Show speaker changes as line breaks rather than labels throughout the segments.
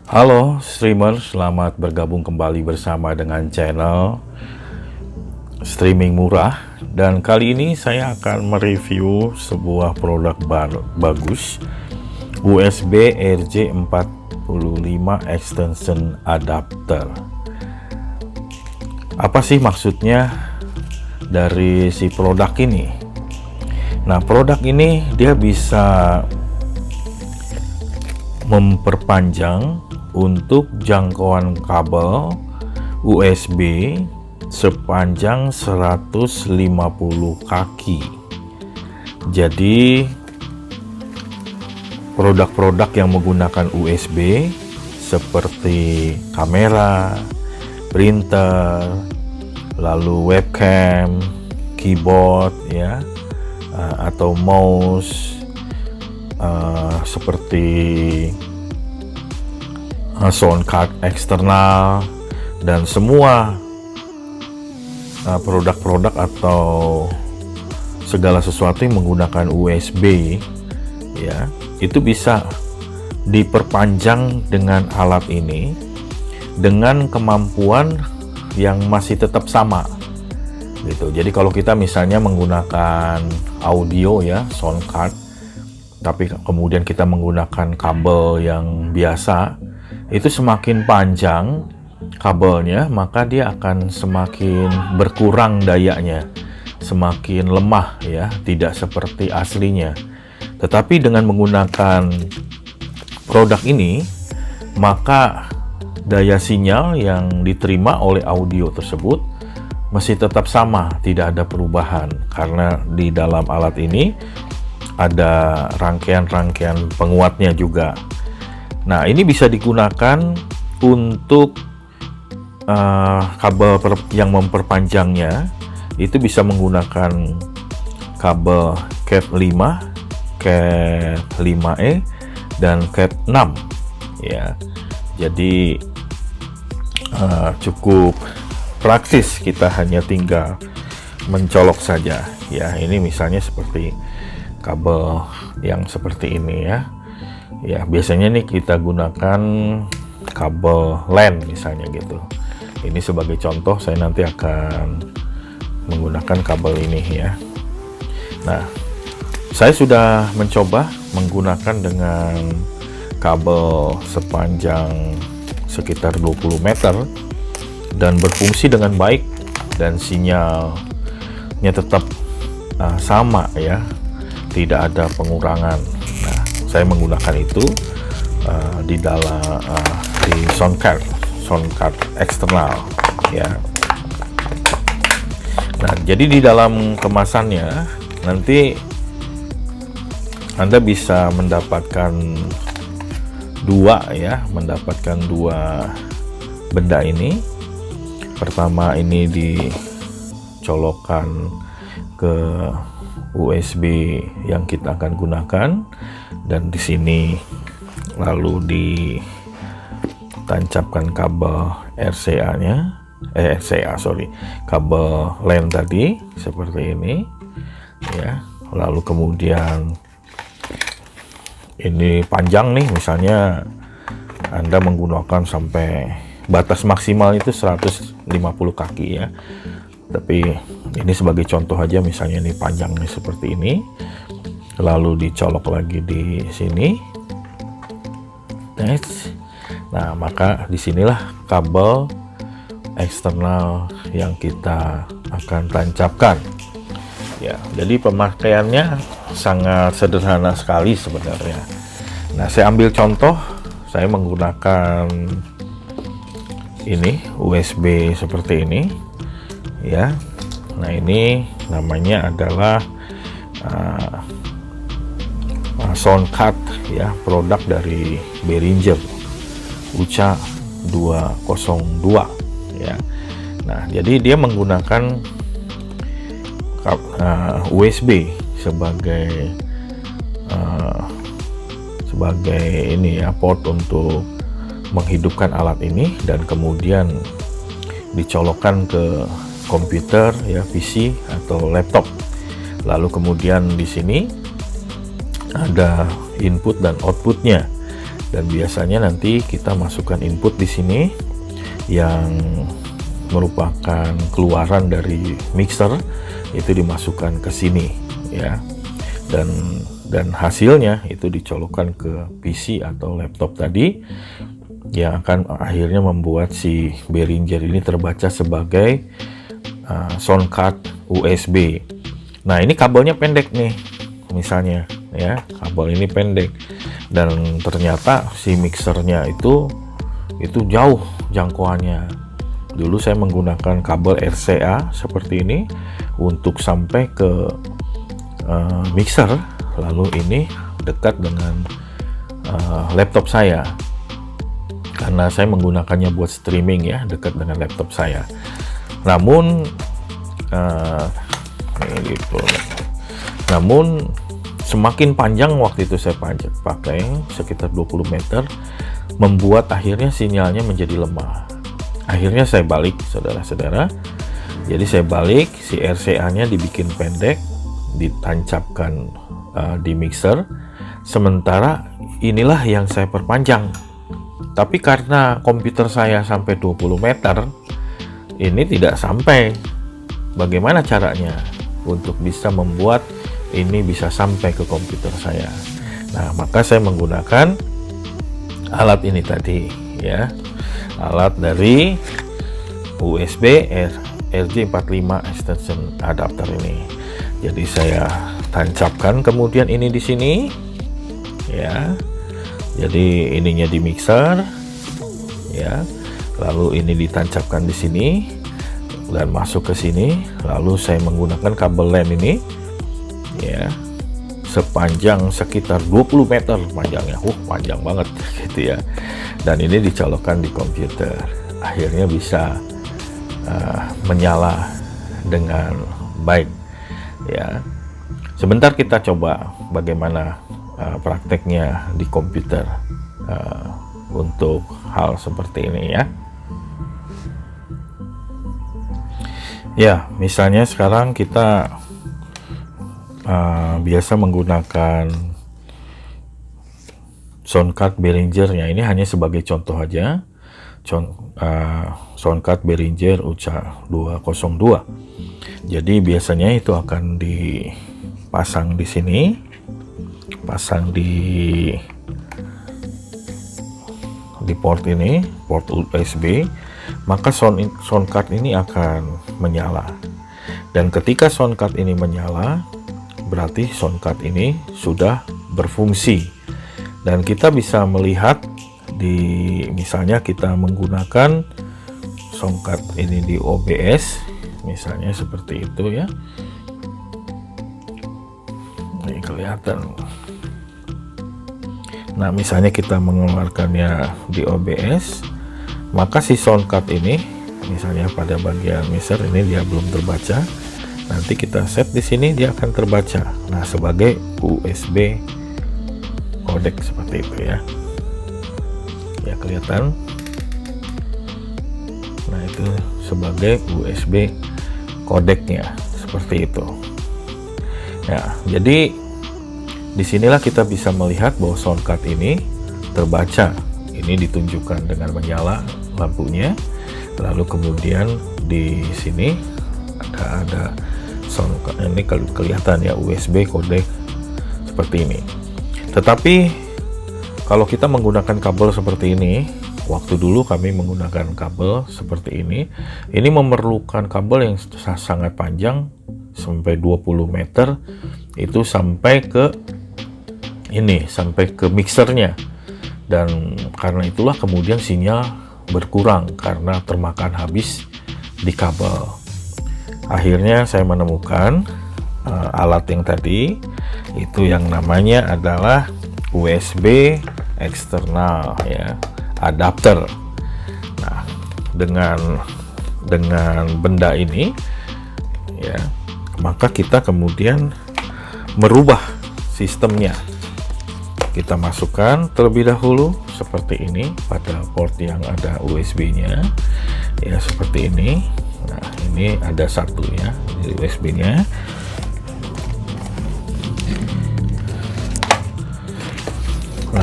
Halo streamer, selamat bergabung kembali bersama dengan channel streaming murah. Dan kali ini saya akan mereview sebuah produk bagus, USB RJ45 extension adapter. Apa sih maksudnya dari si produk ini? Nah, produk ini dia bisa memperpanjang untuk jangkauan kabel USB sepanjang 150 kaki. Jadi produk-produk yang menggunakan USB seperti kamera, printer, lalu webcam, keyboard ya, atau mouse, seperti sound card eksternal, dan semua produk-produk atau segala sesuatu yang menggunakan USB ya, itu bisa diperpanjang dengan alat ini dengan kemampuan yang masih tetap sama gitu. Jadi kalau kita misalnya menggunakan audio ya, sound card, tapi kemudian kita menggunakan kabel yang biasa, itu semakin panjang kabelnya, maka dia akan semakin berkurang dayanya, semakin lemah ya, tidak seperti aslinya. Tetapi dengan menggunakan produk ini, maka daya sinyal yang diterima oleh audio tersebut masih tetap sama, tidak ada perubahan, karena di dalam alat ini ada rangkaian-rangkaian penguatnya juga. Nah, ini bisa digunakan untuk kabel yang memperpanjangnya, itu bisa menggunakan kabel Cat 5, Cat 5e, dan Cat 6 ya. Jadi cukup praktis, kita hanya tinggal mencolok saja ya. Ini misalnya seperti kabel yang seperti ini ya. Ya, biasanya nih kita gunakan kabel LAN misalnya gitu. Ini sebagai contoh, saya nanti akan menggunakan kabel ini ya. Nah, saya sudah mencoba menggunakan dengan kabel sepanjang sekitar 20 meter dan berfungsi dengan baik, dan sinyalnya tetap sama ya, tidak ada pengurangan. Nah, saya menggunakan itu di dalam di sound card eksternal ya. Nah, jadi di dalam kemasannya nanti Anda bisa mendapatkan dua benda ini. Pertama, ini dicolokkan ke USB yang kita akan gunakan, dan di sini lalu ditancapkan kabel kabel LAN tadi seperti ini ya. Lalu kemudian ini panjang nih, misalnya Anda menggunakan sampai batas maksimal itu 150 kaki ya. Tapi ini sebagai contoh aja, misalnya ini panjangnya seperti ini, lalu dicolok lagi di sini. Nah, maka disinilah kabel eksternal yang kita akan tancapkan ya. Jadi pemakaiannya sangat sederhana sekali sebenarnya. Nah, saya ambil contoh, saya menggunakan ini USB seperti ini ya. Nah, ini namanya adalah sound card ya, produk dari Behringer UCA 202 ya. Nah, jadi dia menggunakan USB sebagai ini ya, port untuk menghidupkan alat ini, dan kemudian dicolokkan ke komputer ya, PC atau laptop. Lalu kemudian di sini ada input dan outputnya. Dan biasanya nanti kita masukkan input di sini yang merupakan keluaran dari mixer, itu dimasukkan ke sini ya. Dan hasilnya itu dicolokkan ke PC atau laptop tadi, yang akan akhirnya membuat si Behringer ini terbaca sebagai sound card USB. Nah, ini kabelnya pendek nih, misalnya ya, kabel ini pendek, dan ternyata si mixernya itu jauh jangkauannya. Dulu saya menggunakan kabel RCA seperti ini untuk sampai ke mixer, lalu ini dekat dengan laptop saya, karena saya menggunakannya buat streaming ya, dekat dengan laptop saya. Namun semakin panjang waktu itu saya pakai sekitar 20 meter, membuat akhirnya sinyalnya menjadi lemah. Akhirnya saya balik, saudara-saudara. Jadi saya balik, si RCA-nya dibikin pendek, ditancapkan di mixer. Sementara inilah yang saya perpanjang. Tapi karena komputer saya sampai 20 meter, ini tidak sampai. Bagaimana caranya untuk bisa membuat ini bisa sampai ke komputer saya? Nah, maka saya menggunakan alat ini tadi ya, alat dari USB RJ45 extension adapter ini. Jadi saya tancapkan kemudian ini di sini ya. Jadi ininya di mixer ya, lalu ini ditancapkan di sini dan masuk ke sini. Lalu saya menggunakan kabel LAN ini ya, sepanjang sekitar 20 meter panjangnya. Panjang banget gitu ya. Dan ini dicolokkan di komputer. Akhirnya bisa menyala dengan baik ya. Sebentar kita coba bagaimana prakteknya di komputer untuk hal seperti ini ya. Ya, misalnya sekarang kita biasa menggunakan sound card Behringer-nya. Ini hanya sebagai contoh aja. Sound card Behringer UCA 202. Jadi biasanya itu akan dipasang di sini, pasang di port ini, port USB. Maka sound card ini akan menyala. Dan ketika sound card ini menyala, berarti sound card ini sudah berfungsi. Dan kita bisa melihat misalnya kita menggunakan sound card ini di OBS, misalnya seperti itu ya. Ini kelihatan. Nah, misalnya kita mengeluarkannya di OBS, maka si sound card ini misalnya pada bagian mixer ini dia belum terbaca. Nanti kita set di sini, dia akan terbaca. Nah, sebagai USB codec seperti itu ya. Ya, kelihatan. Nah, itu sebagai USB codecnya seperti itu. Ya, jadi disinilah kita bisa melihat bahwa sound card ini terbaca. Ini ditunjukkan dengan menyala lampunya. Lalu kemudian di sini ada sound card ini kelihatan ya, USB codec seperti ini. Tetapi kalau kita menggunakan kabel seperti ini, waktu dulu kami menggunakan kabel seperti ini memerlukan kabel yang sangat panjang sampai 20 meter, itu sampai ke ini, sampai ke mixernya. Dan karena itulah kemudian sinyal berkurang karena termakan habis di kabel. Akhirnya saya menemukan alat yang tadi, itu yang namanya adalah USB eksternal ya, adapter. Nah, dengan benda ini ya, maka kita kemudian merubah sistemnya. Kita masukkan terlebih dahulu seperti ini pada port yang ada USB-nya ya, seperti ini. Nah, ini ada satu ya, USB-nya.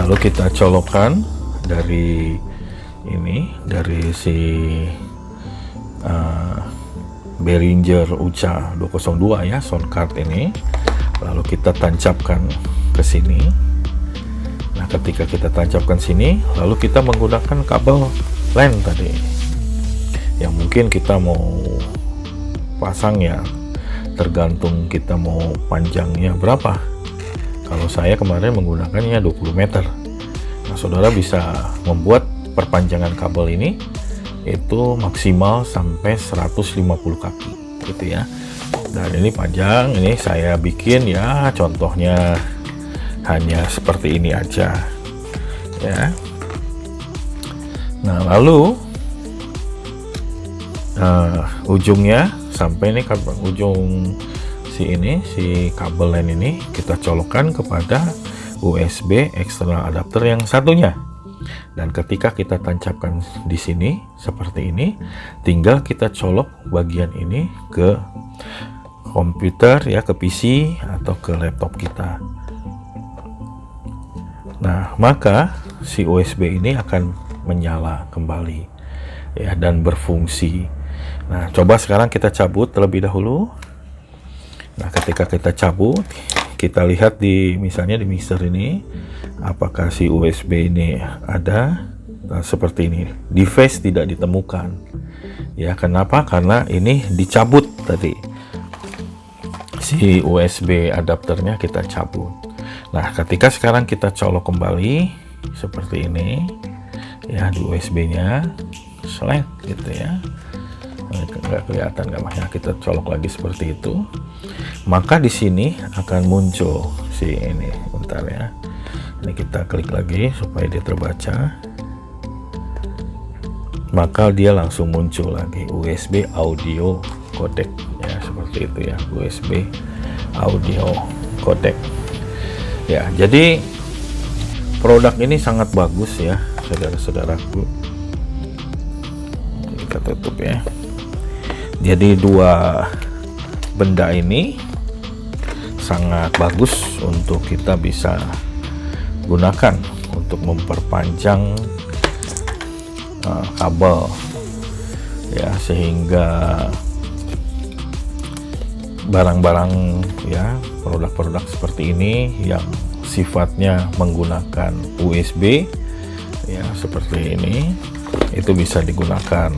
lalu kita colokkan dari ini, dari si Behringer UCA 202 ya, sound card ini, lalu kita tancapkan ke sini. Nah, ketika kita tancapkan sini, lalu kita menggunakan kabel LAN tadi yang mungkin kita mau pasang ya, tergantung kita mau panjangnya berapa. Kalau saya kemarin menggunakannya 20 meter. Nah, saudara bisa membuat perpanjangan kabel ini itu maksimal sampai 150 kaki gitu ya. Dan ini panjang, ini saya bikin ya, contohnya hanya seperti ini aja ya. Nah, lalu ujungnya sampai ini kabel, ujung si kabel LAN ini kita colokkan kepada USB external adapter yang satunya. Dan ketika kita tancapkan di sini seperti ini, tinggal kita colok bagian ini ke komputer ya, ke PC atau ke laptop kita. Nah, maka si USB ini akan menyala kembali ya, dan berfungsi. Nah, coba sekarang kita cabut terlebih dahulu. Nah, ketika kita cabut, kita lihat di misalnya di mixer ini, apakah si USB ini ada. Nah, seperti ini, device tidak ditemukan ya. Kenapa? Karena ini dicabut tadi, si USB adapternya kita cabut. Nah, ketika sekarang kita colok kembali seperti ini ya, di USB nya select gitu ya, nggak kelihatan nggak, makanya kita colok lagi seperti itu, maka di sini akan muncul si ini. Bentar ya, ini kita klik lagi supaya dia terbaca, maka dia langsung muncul lagi USB audio codec ya, seperti itu ya, USB audio codec ya. Jadi produk ini sangat bagus ya saudara-saudaraku. Kita tutup ya. Jadi dua benda ini sangat bagus untuk kita bisa gunakan untuk memperpanjang kabel ya, sehingga barang-barang ya, produk-produk seperti ini yang sifatnya menggunakan USB ya, seperti ini, itu bisa digunakan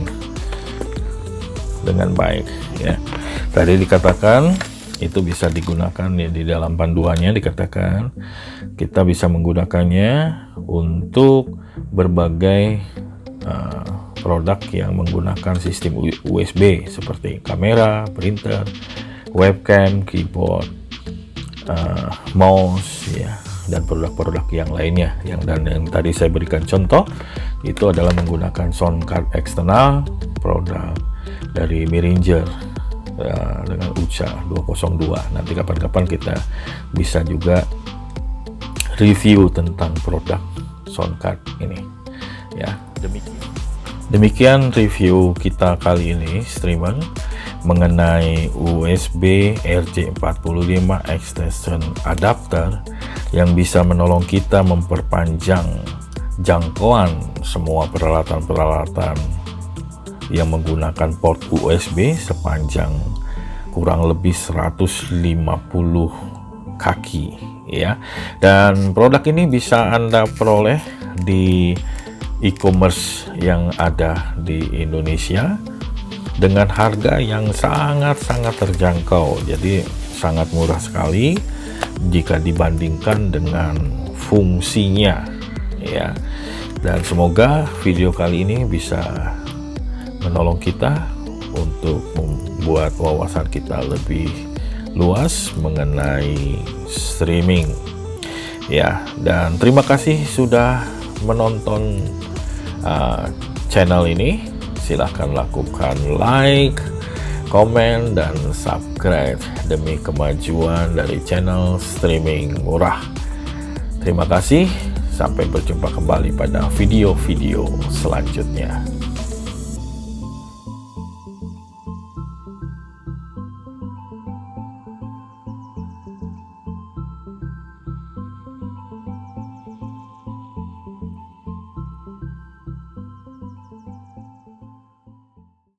dengan baik ya. Tadi dikatakan itu bisa digunakan ya, di dalam panduannya dikatakan kita bisa menggunakannya untuk berbagai produk yang menggunakan sistem USB seperti kamera, printer, webcam, keyboard, mouse ya, dan produk-produk yang lainnya. Dan yang tadi saya berikan contoh itu adalah menggunakan sound card eksternal produk dari Behringer dengan UCA 202. Nanti kapan-kapan kita bisa juga review tentang produk sound card ini ya. Demikian review kita kali ini streamer mengenai USB RJ45 extension adapter yang bisa menolong kita memperpanjang jangkauan semua peralatan-peralatan yang menggunakan port USB sepanjang kurang lebih 150 kaki ya. Dan produk ini bisa Anda peroleh di e-commerce yang ada di Indonesia dengan harga yang sangat-sangat terjangkau. Jadi sangat murah sekali jika dibandingkan dengan fungsinya ya. Dan semoga video kali ini bisa menolong kita untuk membuat wawasan kita lebih luas mengenai streaming ya. Dan terima kasih sudah menonton channel ini. Silahkan lakukan like, komen, dan subscribe demi kemajuan dari channel streaming murah. Terima kasih, sampai berjumpa kembali pada video-video selanjutnya.